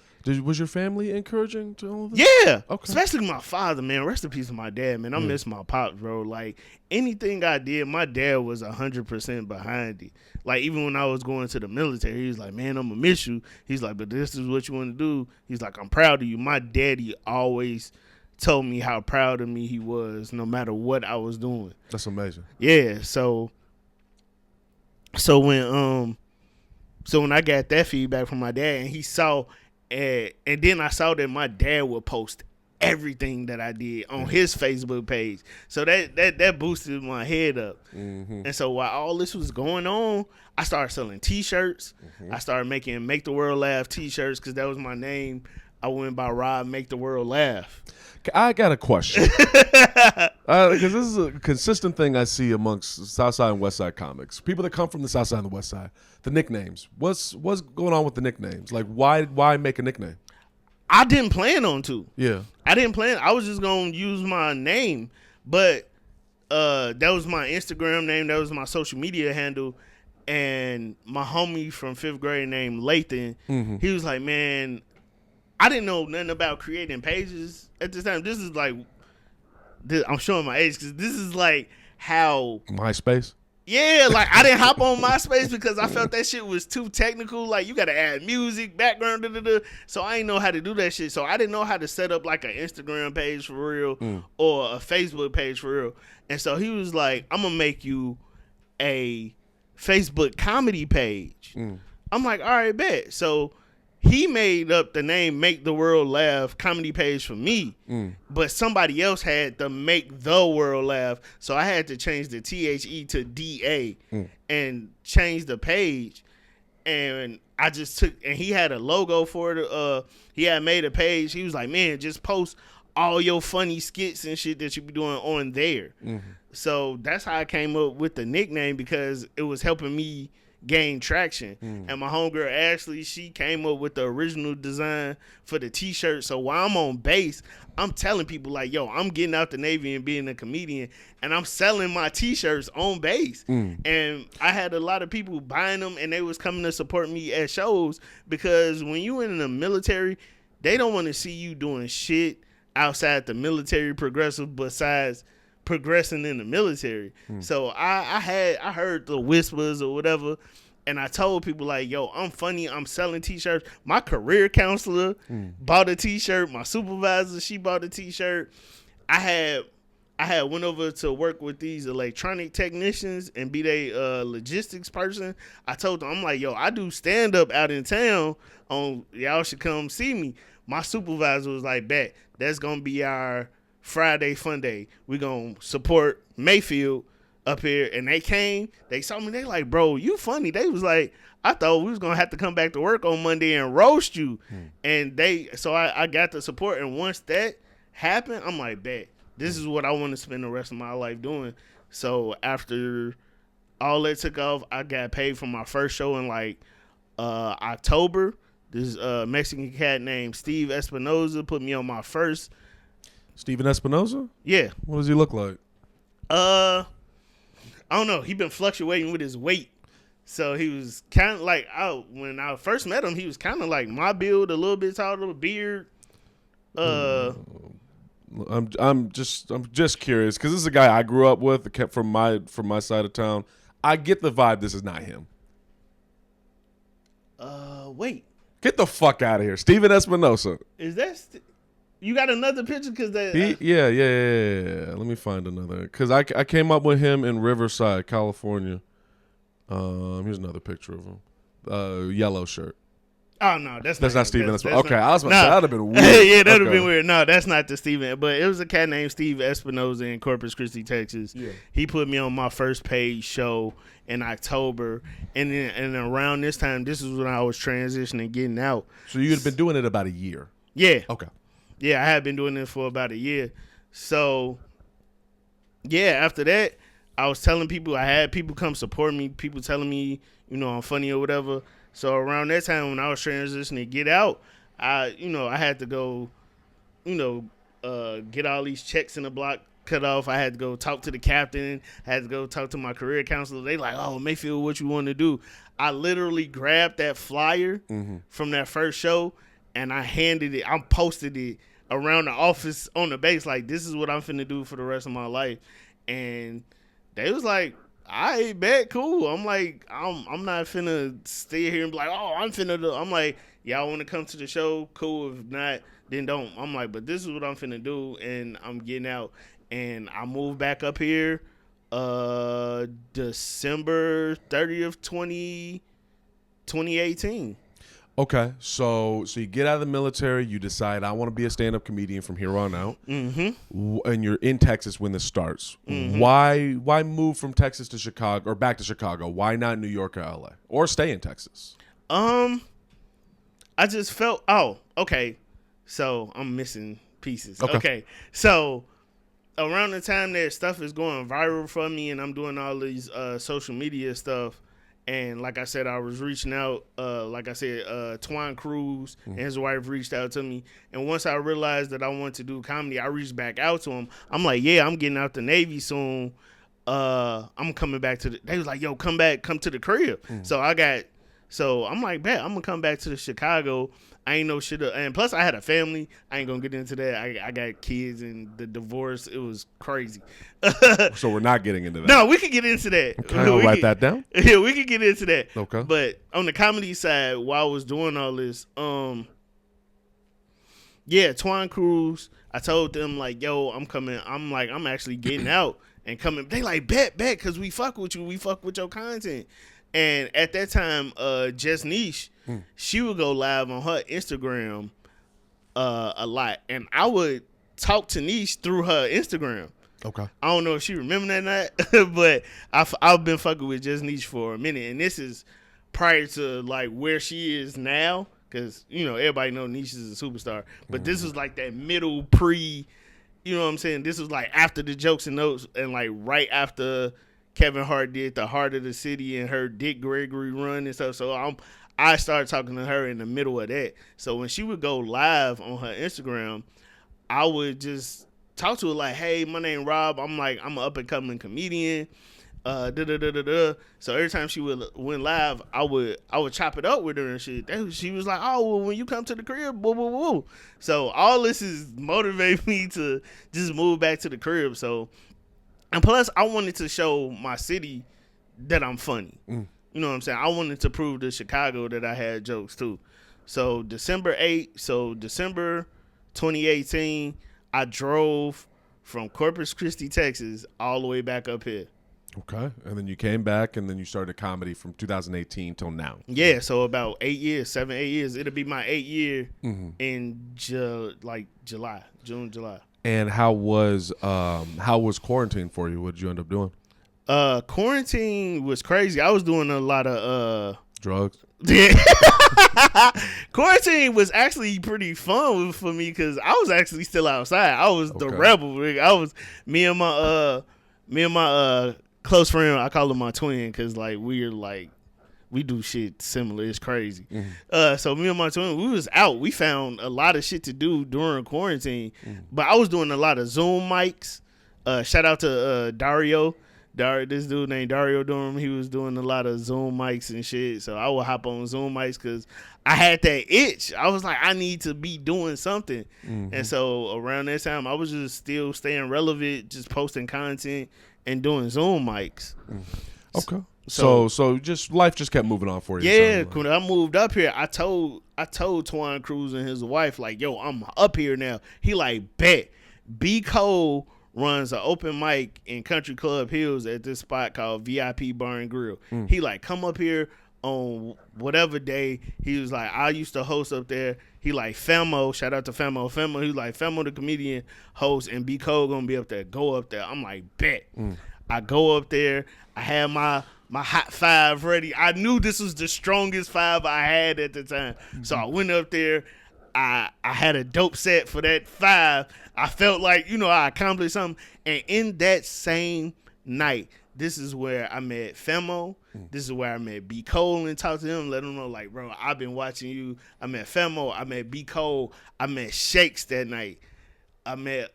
Was your family encouraging to all of this? Yeah. Okay. Especially my father, man. Rest in peace to my dad, man. I miss my pops, bro. Like, anything I did, my dad was 100% behind it. Like, even when I was going to the military, he was like, man, I'm going to miss you. He's like, but this is what you want to do. He's like, I'm proud of you. My daddy always told me how proud of me he was no matter what I was doing. That's amazing. Yeah. So when I got that feedback from my dad and he saw... And then I saw that my dad would post everything that I did on his Facebook page. So that boosted my head up. Mm-hmm. And so while all this was going on, I started selling T-shirts. Mm-hmm. I started making Make the World Laugh T-shirts because that was my name. I went by Rob Make the World Laugh. I got a question. Because this is a consistent thing I see amongst Southside and Westside comics. People that come from the Southside and the Westside. The nicknames. What's going on with the nicknames? Like, why make a nickname? I didn't plan on to. Yeah. I didn't plan. I was just going to use my name. But that was my Instagram name. That was my social media handle. And my homie from 5th grade named Lathan, he was like, man, I didn't know nothing about creating pages at this time. This is like, I'm showing my age because this is like how MySpace. Yeah, like I didn't hop on MySpace because I felt that shit was too technical. Like you got to add music, background, so I didn't know how to do that shit. So I didn't know how to set up like an Instagram page for real or a Facebook page for real. And so he was like, "I'm gonna make you a Facebook comedy page." I'm like, "All right, bet." So he made up the name Make the World Laugh comedy page for me, but somebody else had the Make the World Laugh, so I had to change the THE to DA and change the page. And I just took, and he had a logo for it. He had made a page. He was like, man, just post all your funny skits and shit that you be doing on there. So that's how I came up with the nickname, because it was helping me gain traction. And my homegirl Ashley, she came up with the original design for the t-shirt. So while I'm on base, I'm telling people like, yo, I'm getting out the Navy and being a comedian, and I'm selling my t-shirts on base. And I had a lot of people buying them, and they was coming to support me at shows, because when you in the military, they don't want to see you doing shit outside the military progressive besides progressing in the military. So I heard the whispers or whatever, and I told people like, yo, I'm funny, I'm selling t-shirts. My career counselor bought a t-shirt. My supervisor, she bought a t-shirt. I had went over to work with these electronic technicians and be they logistics person. I told them, I'm like, yo, I do stand up out in town, y'all should come see me. My supervisor was like, bet, that's gonna be our Friday fun day. We gonna support Mayfield up here. And they came, they saw me, they like, bro, you funny. They was like, I thought we was gonna have to come back to work on Monday and roast you. And so I got the support. And once that happened, I'm like, bet, this is what I want to spend the rest of my life doing. So after all that took off, I got paid for my first show in like October. This Mexican cat named Steve Espinoza put me on my first. Steven Espinoza? Yeah. What does he look like? I don't know. He been fluctuating with his weight. So he was kind of like, when I first met him, he was kind of like my build, a little bit taller, beard. I'm just curious because this is a guy I grew up with, kept from my side of town. I get the vibe. This is not him. Wait. Get the fuck out of here, Steven Espinosa. Is that? You got another picture? Because that. Yeah. Let me find another. Because I came up with him in Riverside, California. Here's another picture of him. Yellow shirt. Oh no, that's not Steven. That's okay, not, I was about to say that'd have been weird. Yeah, that'd have been weird. No, that's not the Steven. But it was a cat named Steve Espinosa in Corpus Christi, Texas. Yeah. He put me on my first paid show in October, and around this time, this is when I was transitioning, getting out. So you had been doing it about a year. Yeah. Okay. Yeah, I had been doing it for about a year. So, yeah, after that, I was telling people, I had people come support me, people telling me, I'm funny or whatever. So around that time when I was transitioning to get out, I had to go, get all these checks in the block cut off. I had to go talk to the captain. I had to go talk to my career counselor. They like, oh, Mayfield, what you want to do? I literally grabbed that flyer from that first show and I posted it around the office on the base like, this is what I'm finna do for the rest of my life. And they was like, I bet, cool. I'm like, I'm not finna stay here and be like, oh, I'm finna do. I'm like, y'all want to come to the show? Cool. If not, then don't. I'm like, but this is what I'm finna do, and I'm getting out. And I moved back up here December 30th, 2018. Okay, so you get out of the military, you decide I want to be a stand-up comedian from here on out, and you're in Texas when this starts. Why move from Texas to Chicago or back to Chicago? Why not New York or LA or stay in Texas? I just felt okay. So I'm missing pieces. Okay, so around the time that stuff is going viral for me, and I'm doing all these social media stuff. And like I said, I was reaching out, Twan Cruz and his wife reached out to me. And once I realized that I wanted to do comedy, I reached back out to him. I'm like, yeah, I'm getting out the Navy soon. I'm coming back to they was like, yo, come to the crib. So I'm like, bet, I'm going to come back to the Chicago. I ain't no shit. And plus I had a family. I ain't going to get into that. I got kids and the divorce. It was crazy. So we're not getting into that. No, we can get into that. Can I write that down? Yeah, we can get into that. Okay. But on the comedy side, while I was doing all this, Twan Cruz, I told them like, yo, I'm coming. I'm like, I'm actually getting out and coming. They like, bet, because we fuck with you. We fuck with your content. And at that time, Jess Niche, she would go live on her Instagram a lot. And I would talk to Niche through her Instagram. Okay. I don't know if she remember that or not, but I've been fucking with Jess Niche for a minute. And this is prior to, like, where she is now. Because, everybody know Niche is a superstar. But this is, like, that middle you know what I'm saying? This was, like, after the Jokes and Notes and, like, right after Kevin Hart did the Heart of the City and her Dick Gregory run and stuff. So I started talking to her in the middle of that. So when she would go live on her Instagram, I would just talk to her like, hey, my name Rob. I'm an up and coming comedian. So every time she went live, I would chop it up with her and shit. She was like, oh, well, when you come to the crib, woo, woo, woo. So all this is motivating me to just move back to the crib. So, and plus, I wanted to show my city that I'm funny. You know what I'm saying? I wanted to prove to Chicago that I had jokes too. So December 2018, I drove from Corpus Christi, Texas, all the way back up here. Okay. And then you came back and then you started comedy from 2018 till now. Yeah. So about 8 years. It'll be my 8th year in July. And how was quarantine for you? What did you end up doing? Quarantine was crazy. I was doing a lot of drugs. Yeah. Quarantine was actually pretty fun for me because I was actually still outside. I was the rebel. I was me and my close friend. I call him my twin because we do shit similar. It's crazy. So me and my twin, we was out. We found a lot of shit to do during quarantine. But I was doing a lot of Zoom mics. Shout out to Dario. This dude named Dario Durham, he was doing a lot of Zoom mics and shit. So I would hop on Zoom mics because I had that itch. I was like, I need to be doing something. Mm-hmm. And so around that time, I was just still staying relevant, just posting content and doing Zoom mics. Okay. So just life just kept moving on for you. Yeah, when I moved up here, I told Twan Cruz and his wife, like, yo, I'm up here now. He like, bet. B. Cole runs an open mic in Country Club Hills at this spot called VIP Bar and Grill. He like, come up here on whatever day. He was like, I used to host up there. He like, Famo, shout out to Famo. He was like, Famo the comedian host and B. Cole gonna be up there. Go up there. I'm like, bet. I go up there. I had my hot five ready. I knew this was the strongest five I had at the time. So I went up there. I had a dope set for that five. I felt like, I accomplished something. And in that same night, this is where I met Femo. This is where I met B. Cole and talked to him, let him know, like, bro, I've been watching you. I met Femo. I met B. Cole. I met Shakes that night. I met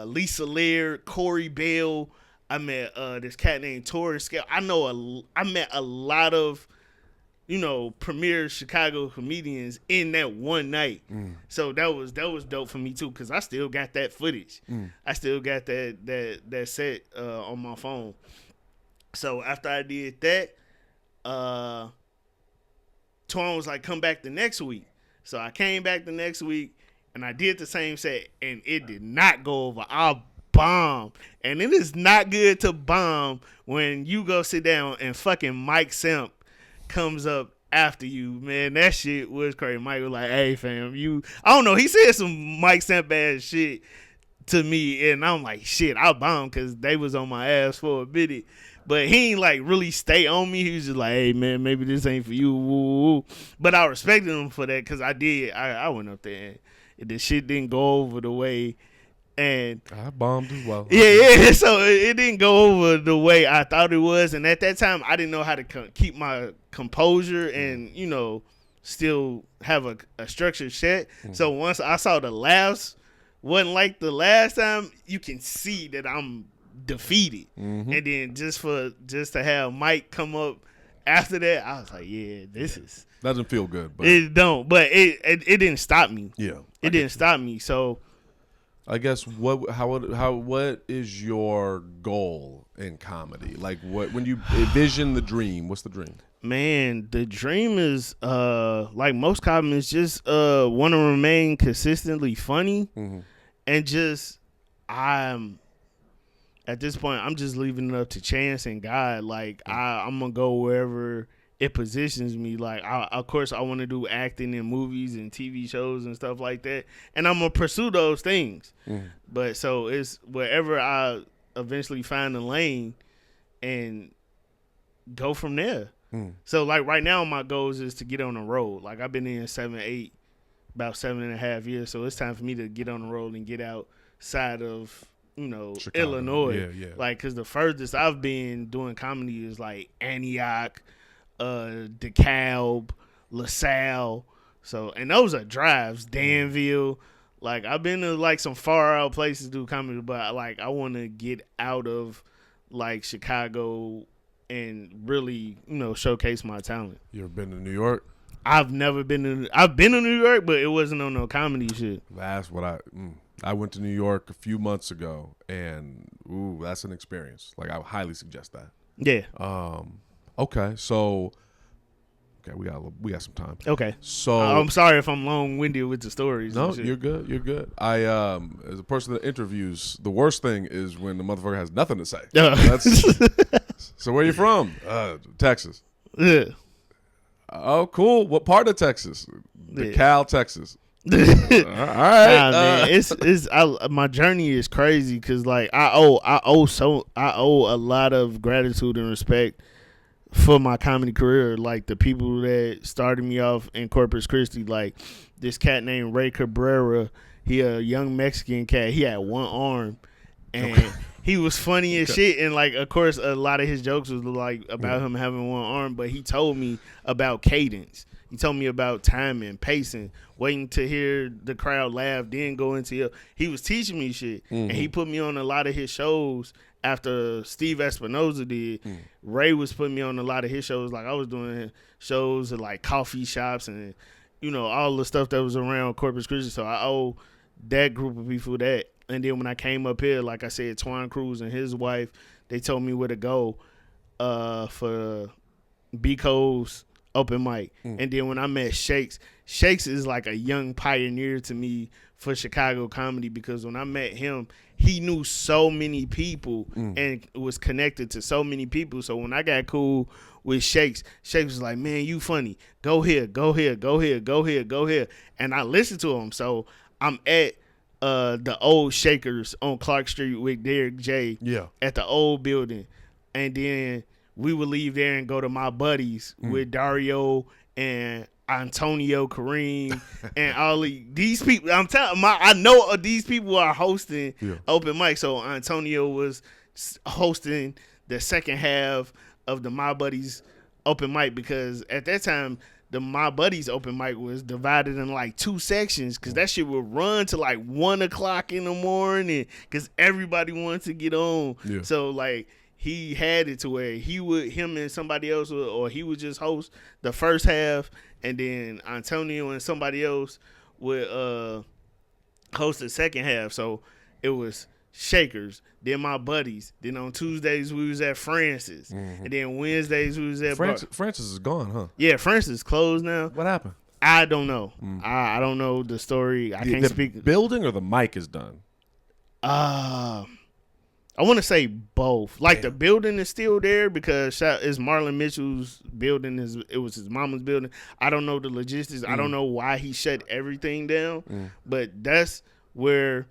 Lisa Laird, Corey Bell. I met this cat named Torrance Scale. I met a lot of, premier Chicago comedians in that one night. So that was dope for me too, because I still got that footage. I still got that set on my phone. So after I did that, Twan was like, come back the next week. So I came back the next week and I did the same set and it did not go over. I bomb. And it is not good to bomb when you go sit down and fucking Mike Simp comes up after you, man. That shit was crazy. Mike was like, hey fam, I don't know, he said some Mike Simp ass shit to me and I'm like, shit, I bombed because they was on my ass for a minute. But he ain't like really stay on me. He was just like, hey man, maybe this ain't for you. Woo. But I respected him for that because I went up there and the shit didn't go over the way. And I bombed as well. Yeah. So it didn't go over the way I thought it was. And at that time, I didn't know how to keep my composure and, still have a structured set. So once I saw the laughs wasn't like the last time, you can see that I'm defeated. And then just to have Mike come up after that, I was like, yeah, this is. Doesn't feel good. But it don't. But it didn't stop me. Yeah. It didn't stop me. So. I guess what is your goal in comedy? Like when you envision the dream, what's the dream? Man, the dream is like most comedians, just want to remain consistently funny and just I'm at this point I'm just leaving it up to chance and God. Like I'm gonna go wherever it positions me. Like of course I want to do acting in movies and TV shows and stuff like that, and I'm gonna pursue those things. But so it's wherever I eventually find a lane and go from there. So like right now my goals is to get on the road. Like I've been in about 7.5 years, so it's time for me to get on the road and get outside of Chicago. Illinois. Yeah. Like because the furthest I've been doing comedy is like Antioch, DeKalb, LaSalle. So, and those are drives. Danville. Like I've been to like some far out places to do comedy, but like I want to get out of like Chicago and really showcase my talent. You ever been to New York? I've been to New York, but it wasn't on no comedy shit. That's what I went to New York a few months ago, and that's an experience. Like I highly suggest that. Yeah. Okay, so we got some time. Okay, so I'm sorry if I'm long-winded with the stories. No, you're good. You're good. I as a person that interviews, the worst thing is when the motherfucker has nothing to say. So where you from? Texas. Yeah. Oh, cool. What part of Texas? DeKalb, Texas. All Nah, right. man, my journey is crazy because like I owe a lot of gratitude and respect for my comedy career. Like the people that started me off in Corpus Christi, like this cat named Ray Cabrera. He a young Mexican cat. He had one arm, and he was funny as shit. And like, of course, a lot of his jokes was like about him having one arm. But he told me about cadence. He told me about timing, pacing, waiting to hear the crowd laugh, then go into your. He was teaching me shit, and he put me on a lot of his shows after Steve Espinoza did. Ray was putting me on a lot of his shows. Like I was doing shows at like coffee shops and all the stuff that was around Corpus Christi. So I owe that group of people that. And then when I came up here, like I said, Twan Cruz and his wife, they told me where to go for B-Co's open mic. And then when I met Shakes is like a young pioneer to me for Chicago comedy, because when I met him, he knew so many people and was connected to so many people. So when I got cool with Shakes was like, man, you funny. Go here, go here, go here, go here, go here. And I listened to him. So I'm at the old Shakers on Clark Street with Derek J. At the old building. And then we would leave there and go to my buddies with Dario and Antonio Kareem and all these people. I'm telling I know these people are hosting open mic. So Antonio was hosting the second half of the My Buddies open mic, because at that time the My Buddies open mic was divided in like 2 sections, because that shit would run to like 1 o'clock in the morning because everybody wanted to get on. So like he had it to where him and somebody else or he would just host the first half, and then Antonio and somebody else would host the second half. So it was Shakers, then My Buddies. Then on Tuesdays we was at Francis, and then Wednesdays we was at Francis is gone, huh? Yeah, Francis closed now. What happened? I don't know. I don't know the story. I can't speak. The building or the mic is done? I want to say both. Like the building is still there because it's Marlon Mitchell's building. It was his mama's building. I don't know the logistics. I don't know why he shut everything down. But that's where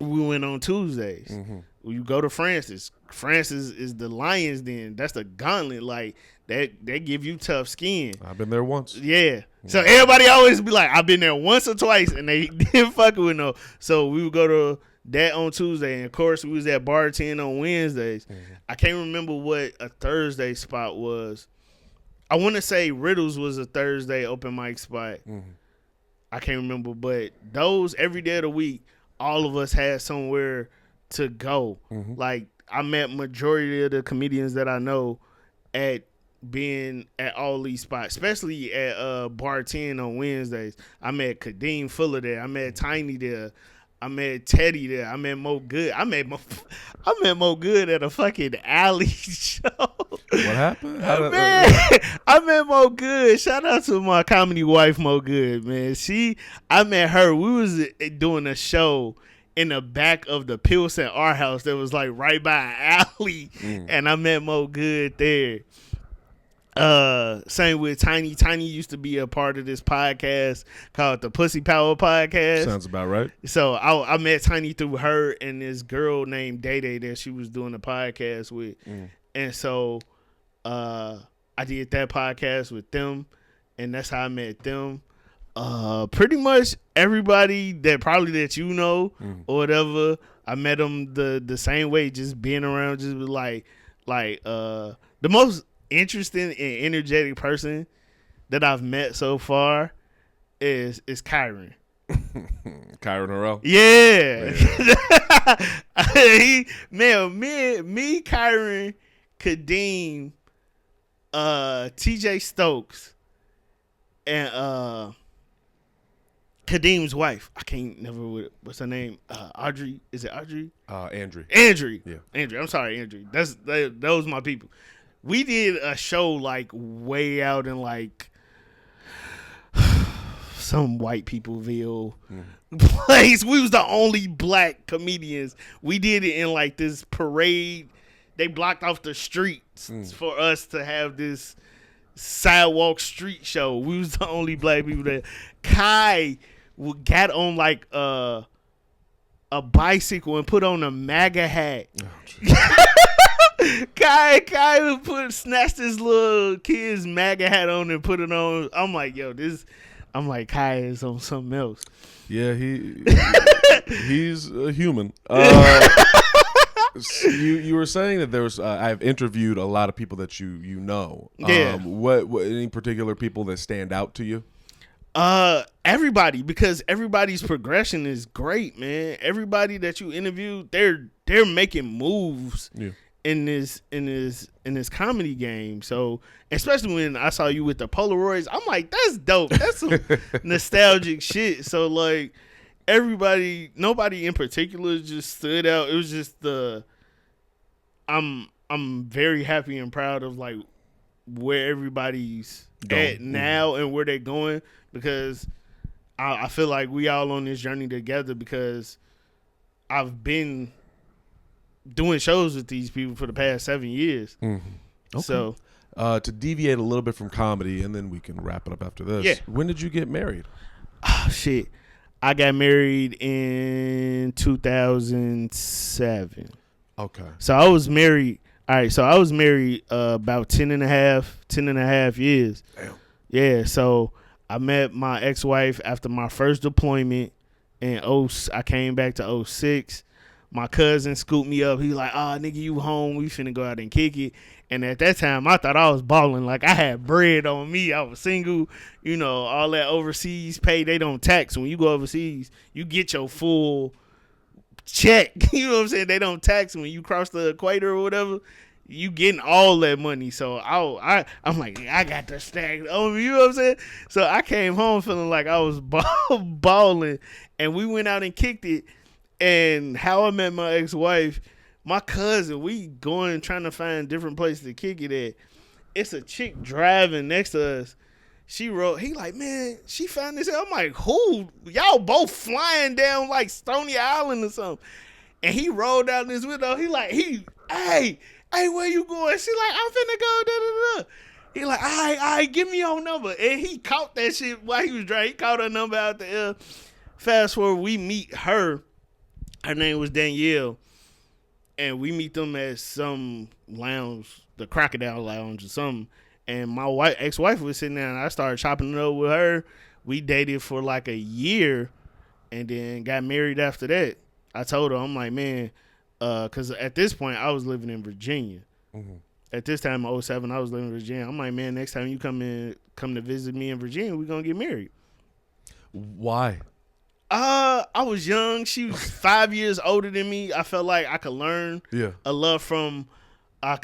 we went on Tuesdays. You go to Francis. Francis is the Lions Den. That's the gauntlet. Like that, they give you tough skin. I've been there once. Yeah. So everybody always be like, I've been there once or twice, and they didn't fuck with no. So we would go to that on Tuesday, and of course we was at Bar 10 on Wednesdays. I can't remember what a Thursday spot was. I want to say Riddles was a Thursday open mic spot. I can't remember, but those every day of the week, all of us had somewhere to go. Like I met majority of the comedians that I know at being at all these spots, especially at Bar 10 on Wednesdays. I met Kadeem Fuller there. I met Tiny there. I met Teddy there. I met Mo Good. I met Mo Good at a fucking alley show. What happened? Man, I met Mo Good. Shout out to my comedy wife, Mo Good, man. I met her. We was doing a show in the back of the Pilsen Art House that was like right by an alley, and I met Mo Good there. Same with Tiny. Tiny used to be a part of this podcast called the Pussy Power Podcast. Sounds about right. So I met Tiny through her and this girl named Day Day that she was doing a podcast with. And so I did that podcast with them, and that's how I met them. Pretty much everybody that you know or whatever, I met them the same way, just being around, just like the most interesting and energetic person that I've met so far is Kyron. Kyron Harrell. Yeah. me, Kyron, Kadeem, TJ Stokes, and Kadeem's wife. I can't never. What's her name? Audrey. Is it Audrey? Andrew. Yeah. Andrew. I'm sorry, Andrew. Those my people. We did a show like way out in like some white peopleville place. We was the only black comedians. We did it in like this parade. They blocked off the streets for us to have this sidewalk street show. We was the only black people there. Kai got on like a bicycle and put on a MAGA hat. Oh, Kai snatched this little kid's MAGA hat on and put it on. I'm like, yo, Kai is on something else. Yeah, he's a human. You were saying that there's I've interviewed a lot of people that you know. Yeah. What any particular people that stand out to you? Everybody, because everybody's progression is great, man. Everybody that you interview, they're making moves in this comedy game. So especially when I saw you with the Polaroids, I'm like, that's dope. That's some nostalgic shit. So like nobody in particular just stood out. It was just I'm very happy and proud of like where everybody's at now and where they're going, because I feel like we all on this journey together, because I've been doing shows with these people for the past 7 years. Okay. So to deviate a little bit from comedy, and then we can wrap it up after this. Yeah. When did you get married? Oh, shit. I got married in 2007. Okay. So I was married. All right. So I was married about 10 and a half years. Damn. Yeah. So I met my ex-wife after my first deployment in I came back to 06. My cousin scooped me up. He like, oh, nigga, you home. We finna go out and kick it. And at that time, I thought I was balling. Like, I had bread on me. I was single. You know, all that overseas pay, they don't tax. When you go overseas, you get your full check. You know what I'm saying? They don't tax when you cross the equator or whatever. You getting all that money. So I'm like, I got the stack on me. You know what I'm saying? So I came home feeling like I was balling. And we went out and kicked it. And how I met my ex-wife, my cousin, we going trying to find different places to kick it at. It's a chick driving next to us. He like, man, she found this. I'm like, who? Y'all both flying down like Stony Island or something. And he rolled down this window. Hey, where you going? She like, I'm finna go, da-da-da. He like, all right, give me your number. And he caught that shit while he was driving. He caught her number out the air. Fast forward, we meet her. Her name was Danielle, and we meet them at some lounge, the Crocodile Lounge or something. And my ex-wife was sitting there, and I started chopping it up with her. We dated for like a year, and then got married after that. I told her, I'm like, man, because at this point, I was living in Virginia. Mm-hmm. At this time, in 07, I was living in Virginia. I'm like, man, next time you come to visit me in Virginia, we're going to get married. Why? I was young. She was 5 years older than me. I felt like I could learn a lot from. I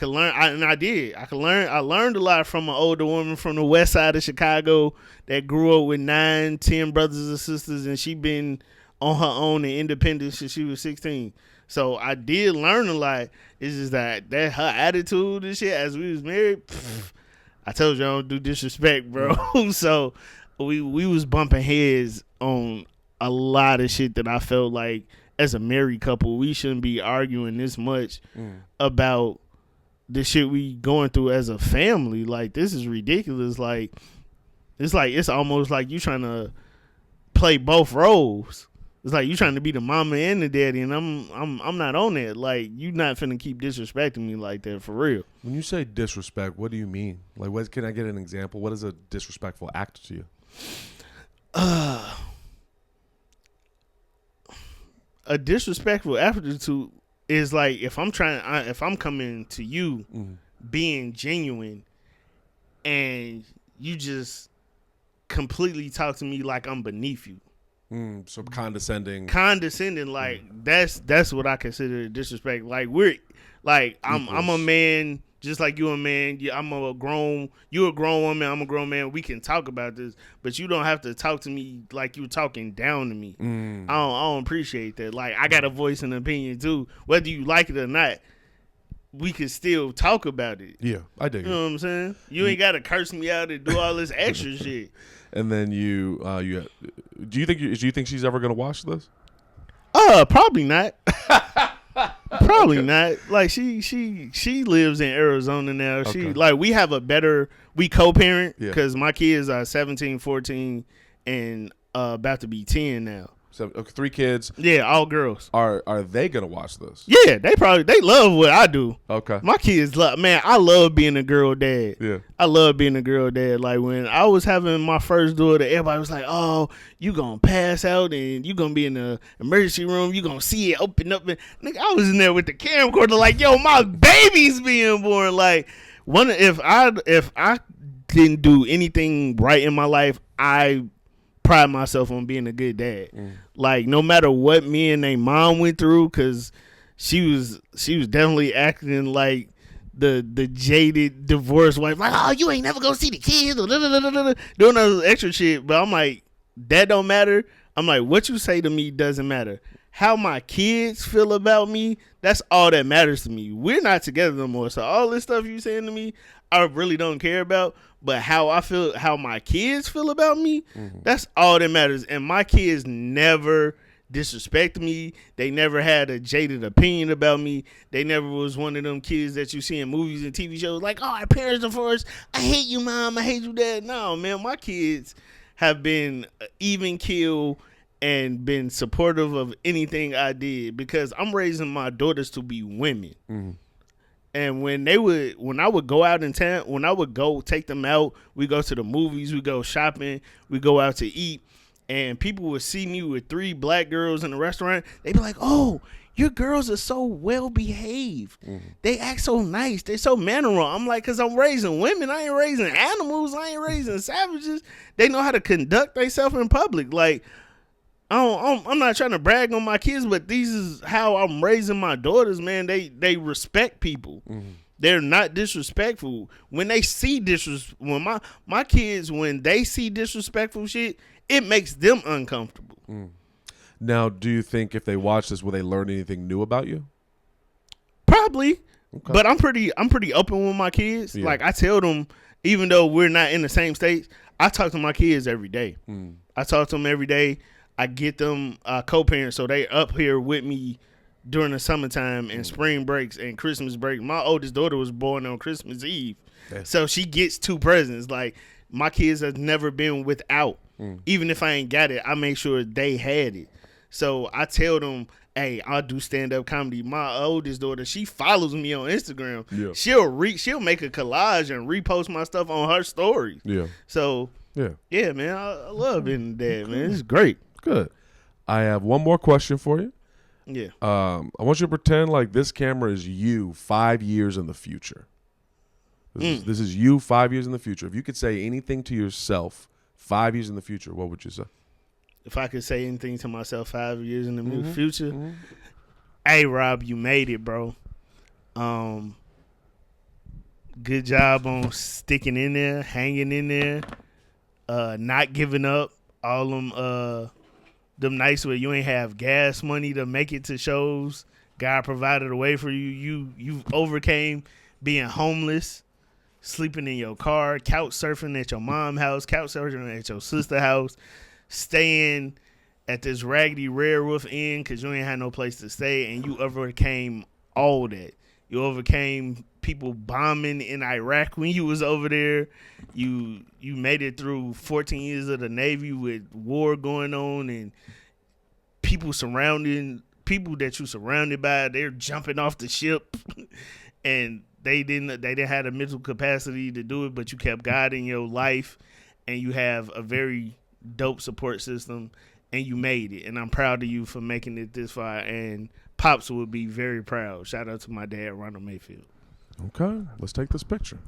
did. I learned a lot from an older woman from the west side of Chicago that grew up with 9, 10 brothers and sisters, and she been on her own and independent since she was 16. So I did learn a lot. It's just that her attitude and shit as we was married. I told you I don't do disrespect, bro. So we was bumping heads on a lot of shit that I felt like as a married couple we shouldn't be arguing this much about the shit we going through as a family. Like, this is ridiculous. It's almost like you trying to play both roles. It's like you trying to be the mama and the daddy, and I'm not on that. Like, you not finna keep disrespecting me like that for real. When you say disrespect, what do you mean? Like, what can I get an example? What is a disrespectful act to you? A disrespectful attitude is like if I'm coming to you being genuine and you just completely talk to me like I'm beneath you. So condescending, like that's what I consider disrespect. Like I'm a man just like you a man. You're a grown woman, I'm a grown man. We can talk about this, but you don't have to talk to me like you're talking down to me. I don't appreciate that. Like, I got a voice and opinion too, whether you like it or not. We can still talk about it. Yeah, I dig it. You know what I'm saying? You ain't got to curse me out and do all this extra shit. And then you do you think she's ever gonna watch this? Probably not. Probably not. Like, she lives in Arizona now. Okay. We co-parent because my kids are 17, 14, and about to be 10 now. Okay, 3 kids. Yeah, all girls. Are they gonna watch this? Yeah, they love what I do. Okay. My kids love, man, I love being a girl dad. Yeah. I love being a girl dad. Like when I was having my first daughter, everybody was like, oh, you gonna pass out and you gonna be in the emergency room, you gonna see it open up. And nigga, I was in there with the camcorder like, yo, my baby's being born. Like if I didn't do anything right in my life, I pride myself on being a good dad. Like no matter what me and they mom went through, because she was definitely acting like the jaded divorced wife, like, oh, you ain't never gonna see the kids or doing all this extra shit. But I'm like, that don't matter. I'm like, what you say to me doesn't matter. How my kids feel about me, that's all that matters to me. We're not together no more, so all this stuff you saying to me, I really don't care about. But how I feel, how my kids feel about me, that's all that matters. And my kids never disrespect me. They never had a jaded opinion about me. They never was one of them kids that you see in movies and TV shows like, oh, our parents are for us. I hate you, mom. I hate you, dad. No, man, my kids have been even keel and been supportive of anything I did because I'm raising my daughters to be women. And when I would go out in town, when I would go take them out, we go to the movies, we go shopping, we go out to eat, and people would see me with 3 black girls in a restaurant. They'd be like, oh, your girls are so well behaved. They act so nice. They're so mannerable. I'm like, because I'm raising women. I ain't raising animals. I ain't raising savages. They know how to conduct themselves in public. Like, I'm not trying to brag on my kids, but this is how I'm raising my daughters, man. They respect people. They're not disrespectful. When they see when my kids, when they see disrespectful shit, it makes them uncomfortable. Now, do you think if they watch this, will they learn anything new about you? Probably. Okay. But I'm pretty open with my kids. Yeah. Like I tell them, even though we're not in the same states, I talk to my kids every day. I talk to them every day. I get them co-parents, so they up here with me during the summertime and spring breaks and Christmas break. My oldest daughter was born on Christmas Eve, so she gets 2 presents. Like my kids have never been without. Even if I ain't got it, I make sure they had it. So I tell them, hey, I'll do stand-up comedy. My oldest daughter, she follows me on Instagram. Yeah. She'll make a collage and repost my stuff on her stories. Yeah. So yeah, man, I love being a dad, man. It's great. Good. I have one more question for you. Yeah. I want you to pretend like this camera is you 5 years in the future. This is you 5 years in the future. If you could say anything to yourself 5 years in the future, what would you say? If I could say anything to myself 5 years in the future, hey, Rob, you made it, bro. Good job on sticking in there, hanging in there, not giving up. All them nights where you ain't have gas money to make it to shows, God provided a way for you. You overcame being homeless, sleeping in your car, couch surfing at your mom's house, couch surfing at your sister's house, staying at this raggedy Red Roof Inn because you ain't had no place to stay, and you overcame all that. You overcame people bombing in Iraq when you was over there. You made it through 14 years of the Navy with war going on and people that you surrounded by, they're jumping off the ship and they didn't have the mental capacity to do it, but you kept God in your life and you have a very dope support system and you made it. And I'm proud of you for making it this far, and Pops would be very proud. Shout out to my dad, Ronald Mayfield. Okay, let's take this picture.